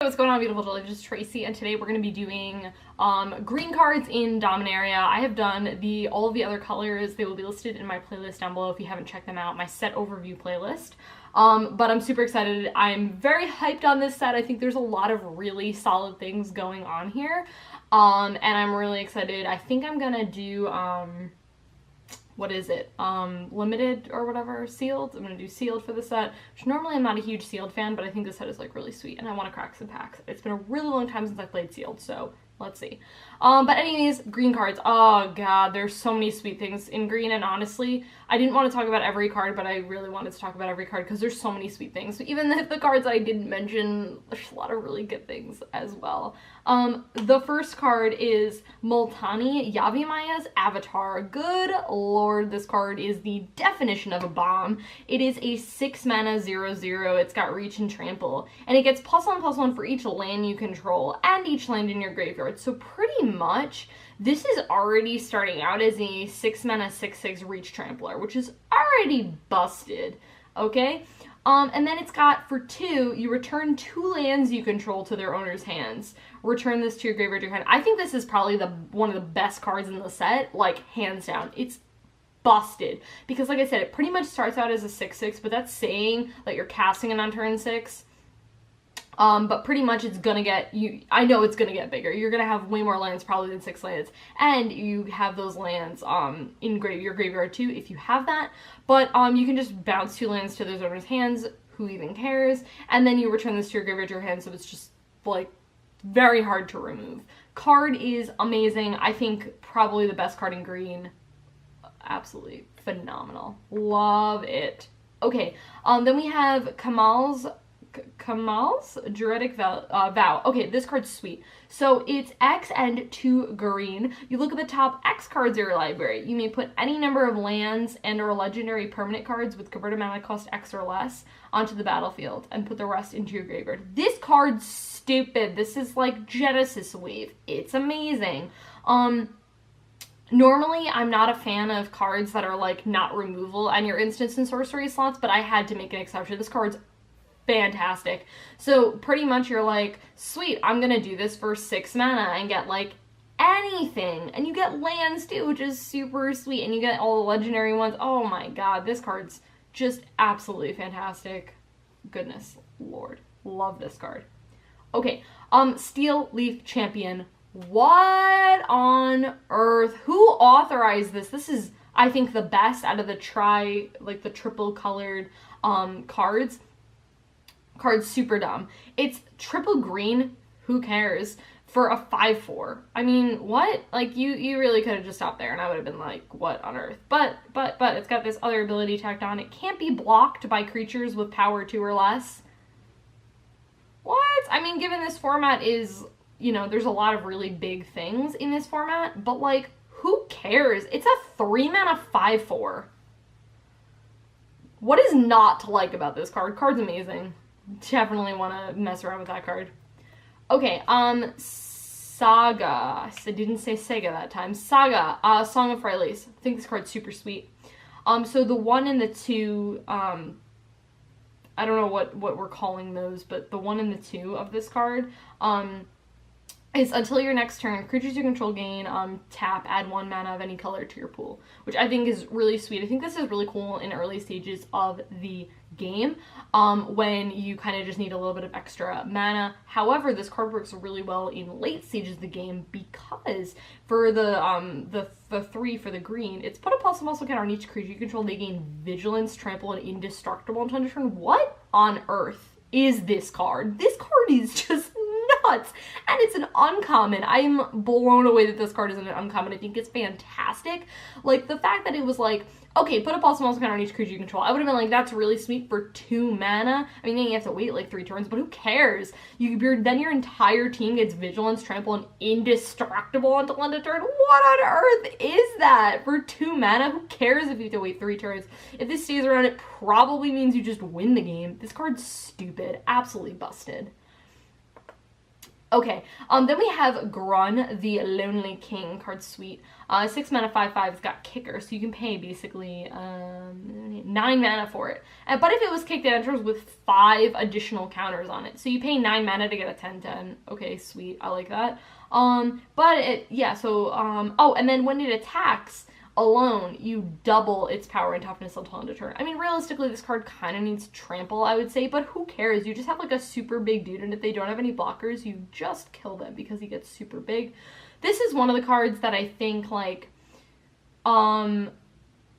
What's going on, beautiful Jellyfish? It's Tracy, and today we're going to be doing green cards in Dominaria. I have done all of the other colors. They will be listed in my playlist down below if you haven't checked them out, my set overview playlist. But I'm super excited. I'm very hyped on this set. I think there's a lot of really solid things going on here, and I'm really excited. I think I'm going to do... what is it, limited or whatever, sealed. I'm gonna do sealed for the set, which normally I'm not a huge sealed fan, but I think this set is like really sweet and I want to crack some packs. It's been a really long time since I played sealed, so let's see. But anyways, green cards. Oh god, there's so many sweet things in green, and honestly, I didn't want to talk about every card, but I really wanted to talk about every card because there's so many sweet things. So even the cards I didn't mention, there's a lot of really good things as well. The first card is Multani, Yavimaya's Avatar. Good lord, this card is the definition of a bomb. It is a 6 mana 0/0. It's got reach and trample, and it gets +1/+1 for each land you control and each land in your graveyard. So pretty much, this is already starting out as a 6 mana 6/6 reach trampler, which is already busted, okay? And then it's got, for 2, you return 2 lands you control to their owner's hands. Return this to your graveyard or your hand. I think this is probably one of the best cards in the set, like, hands down. It's busted. Because, like I said, it pretty much starts out as a 6/6, but that's saying that you're casting it on turn 6. But pretty much it's gonna get, I know it's gonna get bigger. You're gonna have way more lands probably than 6 lands. And you have those lands in your graveyard too, if you have that. But you can just bounce 2 lands to those owner's hands, who even cares? And then you return this to your graveyard or your hand, so it's just, like, very hard to remove. Card is amazing. I think probably the best card in green. Absolutely phenomenal. Love it. Okay, then we have Kamals Doretta Vow. Okay, this card's sweet. So it's X and 2 green. You look at the top X cards of your library. You may put any number of lands and or legendary permanent cards with converted mana cost X or less onto the battlefield and put the rest into your graveyard. This card's stupid. This is like Genesis Wave. It's amazing. Normally, I'm not a fan of cards that are like not removal and your instants and sorcery slots, but I had to make an exception. This card's fantastic. So pretty much you're like, sweet, I'm gonna do this for 6 mana and get like anything. And you get lands too, which is super sweet. And you get all the legendary ones. Oh my god, this card's just absolutely fantastic. Goodness lord. Love this card. Okay, Steelleaf Champion. What on earth? Who authorized this? This is, I think, the best out of the triple colored cards. Card's super dumb. It's triple green, who cares, for a 5/4. I mean, what? Like, you really could have just stopped there and I would have been like, what on earth? But it's got this other ability tacked on. It can't be blocked by creatures with power 2 or less. What? I mean, given this format is, you know, there's a lot of really big things in this format, but like, who cares? It's a 3 mana 5/4. What is not to like about this card? Card's amazing. Definitely want to mess around with that card. Okay, Saga. I didn't say Sega that time. Saga, Song of Freyalise. I think this card's super sweet. So the 1 and the 2, I don't know what we're calling those, but the 1 and the 2 of this card, is until your next turn, creatures you control gain, tap, add 1 mana of any color to your pool, which I think is really sweet. I think this is really cool in early stages of the game, when you kind of just need a little bit of extra mana. However, this card works really well in late stages of the game because for the 3 for the green, it's put a +1 counter on each creature you control. They gain Vigilance, Trample, and Indestructible until end of turn. What on earth is this card? This card is just nuts, and it's an uncommon. I'm blown away that this card is an uncommon. I think it's fantastic. Like, the fact that it was like, okay, put a +1 counter on each creature you control. I would have been like, that's really sweet for 2 mana. I mean, then you have to wait like 3 turns, but who cares? Then your entire team gets Vigilance, Trample, and Indestructible until end of turn. What on earth is that for 2 mana? Who cares if you have to wait 3 turns? If this stays around, it probably means you just win the game. This card's stupid. Absolutely busted. Okay, then we have Grun, the Lonely King, card suite. 6 mana, 5/5, it's got kicker, so you can pay basically 9 mana for it. But if it was kicked, it enters with 5 additional counters on it. So you pay 9 mana to get a 10/10. Okay, sweet, I like that. But it, yeah, so, oh, and then when it attacks alone, you double its power and toughness until end of turn. I mean, realistically, this card kind of needs trample, I would say, but who cares? You just have like a super big dude, and if they don't have any blockers, you just kill them because he gets super big. This is one of the cards that I think, like,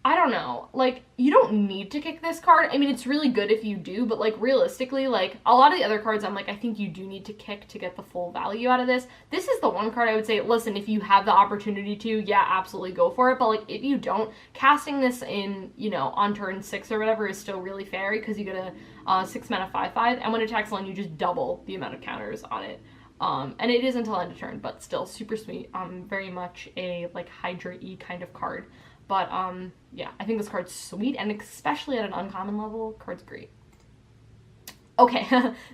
I don't know, like, you don't need to kick this card. I mean, it's really good if you do, but, like, realistically, like, a lot of the other cards, I'm like, I think you do need to kick to get the full value out of this. This is the one card I would say, listen, if you have the opportunity to, yeah, absolutely go for it, but, like, if you don't, casting this in, you know, on turn 6 or whatever is still really fair, because you get a 6 mana 5/5, and when it attacks alone, you just double the amount of counters on it. And it is until end of turn, but still super sweet. Very much a, like, Hydra-y kind of card. But, yeah, I think this card's sweet, and especially at an uncommon level, card's great. Okay,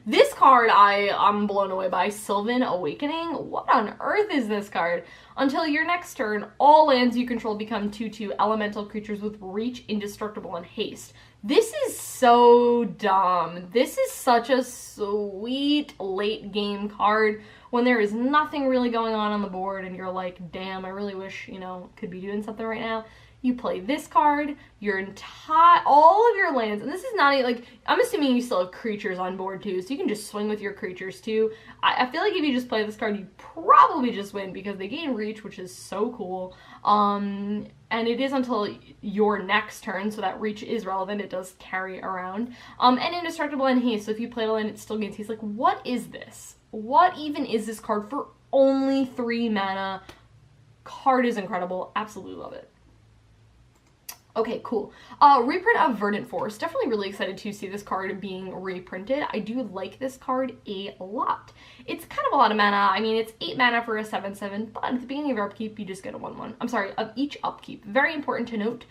this card I'm blown away by, Sylvan Awakening. What on earth is this card? Until your next turn, all lands you control become 2/2 elemental creatures with reach, indestructible, and haste. This is so dumb. This is such a sweet late game card when there is nothing really going on the board and you're like, damn, I really wish, you know, could be doing something right now. You play this card, all of your lands, and this is not like, I'm assuming you still have creatures on board too, so you can just swing with your creatures too. I feel like if you just play this card, you probably just win because they gain reach, which is so cool. And it is until your next turn, so that reach is relevant. It does carry around. And indestructible and haste, so if you play the land, it still gains haste. Like, what is this? What even is this card for only 3 mana? Card is incredible. Absolutely love it. Okay, cool. Reprint of Verdant Force. Definitely really excited to see this card being reprinted. I do like this card a lot. It's kind of a lot of mana. I mean, it's 8 mana for a 7/7, but at the beginning of your upkeep, you just get a 1/1. I'm sorry, of each upkeep. Very important to note.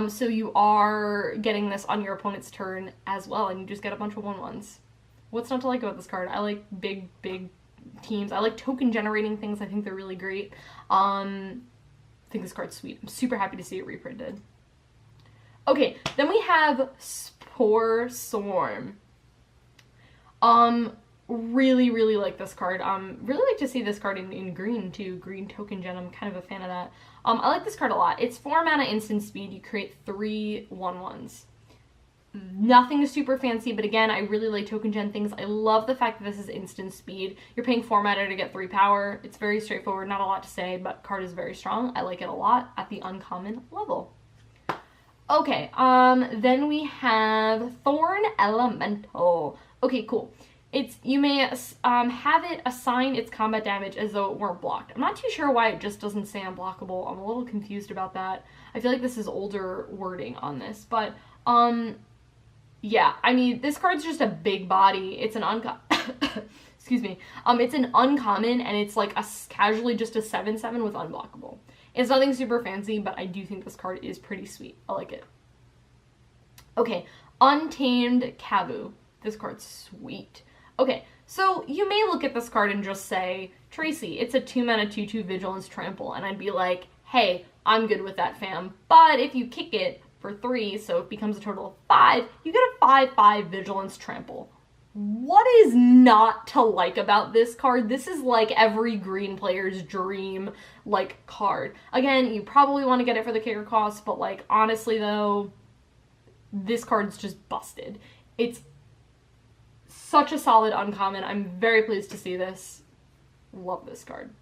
So you are getting this on your opponent's turn as well, and you just get a bunch of 1/1s. What's not to like about this card? I like big teams. I like token generating things. I think they're really great. I think this card's sweet. I'm super happy to see it reprinted. Okay, then we have Spore Swarm. Really like this card. Really like to see this card in green too. Green token gen, I'm kind of a fan of that. I like this card a lot. It's 4 mana instant speed. You create 3 1/1s. Nothing super fancy, but again, I really like token gen things. I love the fact that this is instant speed. You're paying 4 mana to get 3 power. It's very straightforward, not a lot to say, but card is very strong. I like it a lot at the uncommon level. Okay, then we have Thorn Elemental. Okay, cool. You may have it assign its combat damage as though it weren't blocked. I'm not too sure why it just doesn't say unblockable. I'm a little confused about that. I feel like this is older wording on this, but yeah, I mean, this card's just a big body. It's an excuse me. It's an uncommon, and it's like casually just a 7/7 with unblockable. It's nothing super fancy, but I do think this card is pretty sweet. I like it. Okay, Untamed Kavu. This card's sweet. Okay, so you may look at this card and just say, Tracy, it's a 2 mana 2/2 Vigilance Trample, and I'd be like, hey, I'm good with that, fam. But if you kick it for 3, so it becomes a total of 5, you get a 5/5 Vigilance Trample. What is not to like about this card? This is like every green player's dream, like, card. Again, you probably want to get it for the kicker cost, but, like, honestly, though, this card's just busted. It's such a solid uncommon. I'm very pleased to see this. Love this card.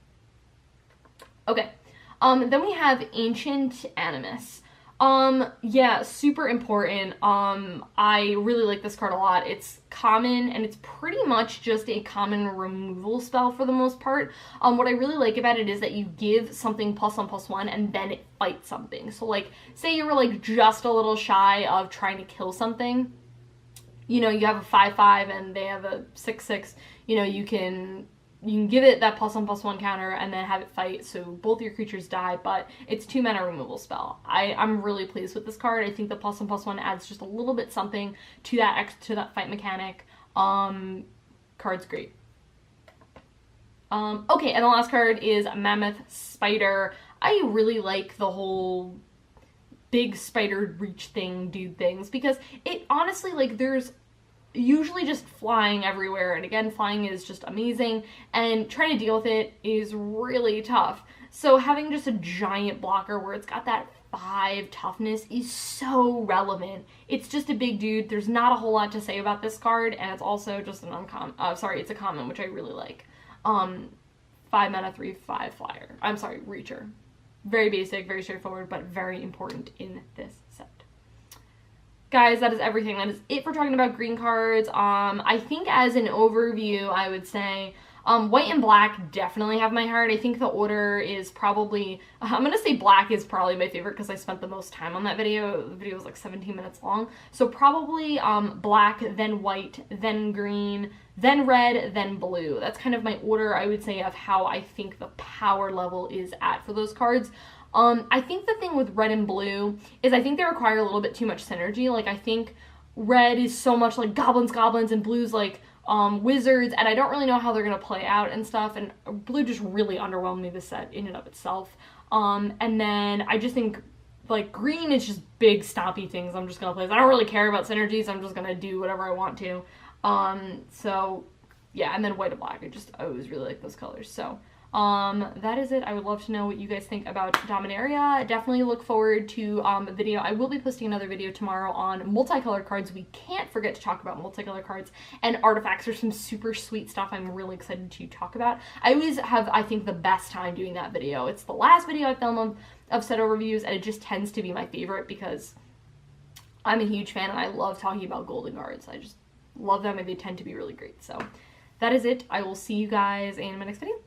Okay, then we have Ancient Animus. Yeah, super important. I really like this card a lot. It's common, and it's pretty much just a common removal spell for the most part. What I really like about it is that you give something +1/+1, and then it fights something. So, like, say you were, like, just a little shy of trying to kill something. You know, you have a 5/5, and they have a 6/6. You know, you can give it that +1/+1 counter and then have it fight, so both your creatures die, but it's 2 mana removal spell. I'm really pleased with this card. I think the +1/+1 adds just a little bit something to that fight mechanic. Card's great. Okay, and the last card is Mammoth Spider. I really like the whole big spider reach dude things, because it honestly, like, there's usually just flying everywhere, and again, flying is just amazing, and trying to deal with it is really tough. So having just a giant blocker where it's got that 5 toughness is so relevant. It's just a big dude. There's not a whole lot to say about this card, and it's also just an uncommon, it's a common, which I really like. 5 mana, 3/5 flyer. I'm sorry, reacher. Very basic, very straightforward, but very important in this set. Guys, that is everything. That is it for talking about green cards. I think as an overview, I would say white and black definitely have my heart. I think the order is probably, I'm going to say black is probably my favorite because I spent the most time on that video. The video was like 17 minutes long. So probably black, then white, then green, then red, then blue. That's kind of my order, I would say, of how I think the power level is at for those cards. I think the thing with red and blue is I think they require a little bit too much synergy. Like, I think red is so much like goblins, and blue's like wizards, and I don't really know how they're gonna play out and stuff, and blue just really underwhelmed me this set in and of itself. And then I just think like green is just big stompy things I'm just gonna play. I don't really care about synergies, I'm just gonna do whatever I want to. So yeah, and then white and black, I always really like those colors. So that is it. I would love to know what you guys think about Dominaria. Definitely look forward to the video. I will be posting another video tomorrow on multicolored cards. We can't forget to talk about multicolored cards and artifacts. There's some super sweet stuff I'm really excited to talk about. I always have, I think, the best time doing that video. It's the last video I filmed of set overviews, and it just tends to be my favorite because I'm a huge fan and I love talking about golden cards. I just love them and they tend to be really great. So that is it. I will see you guys in my next video.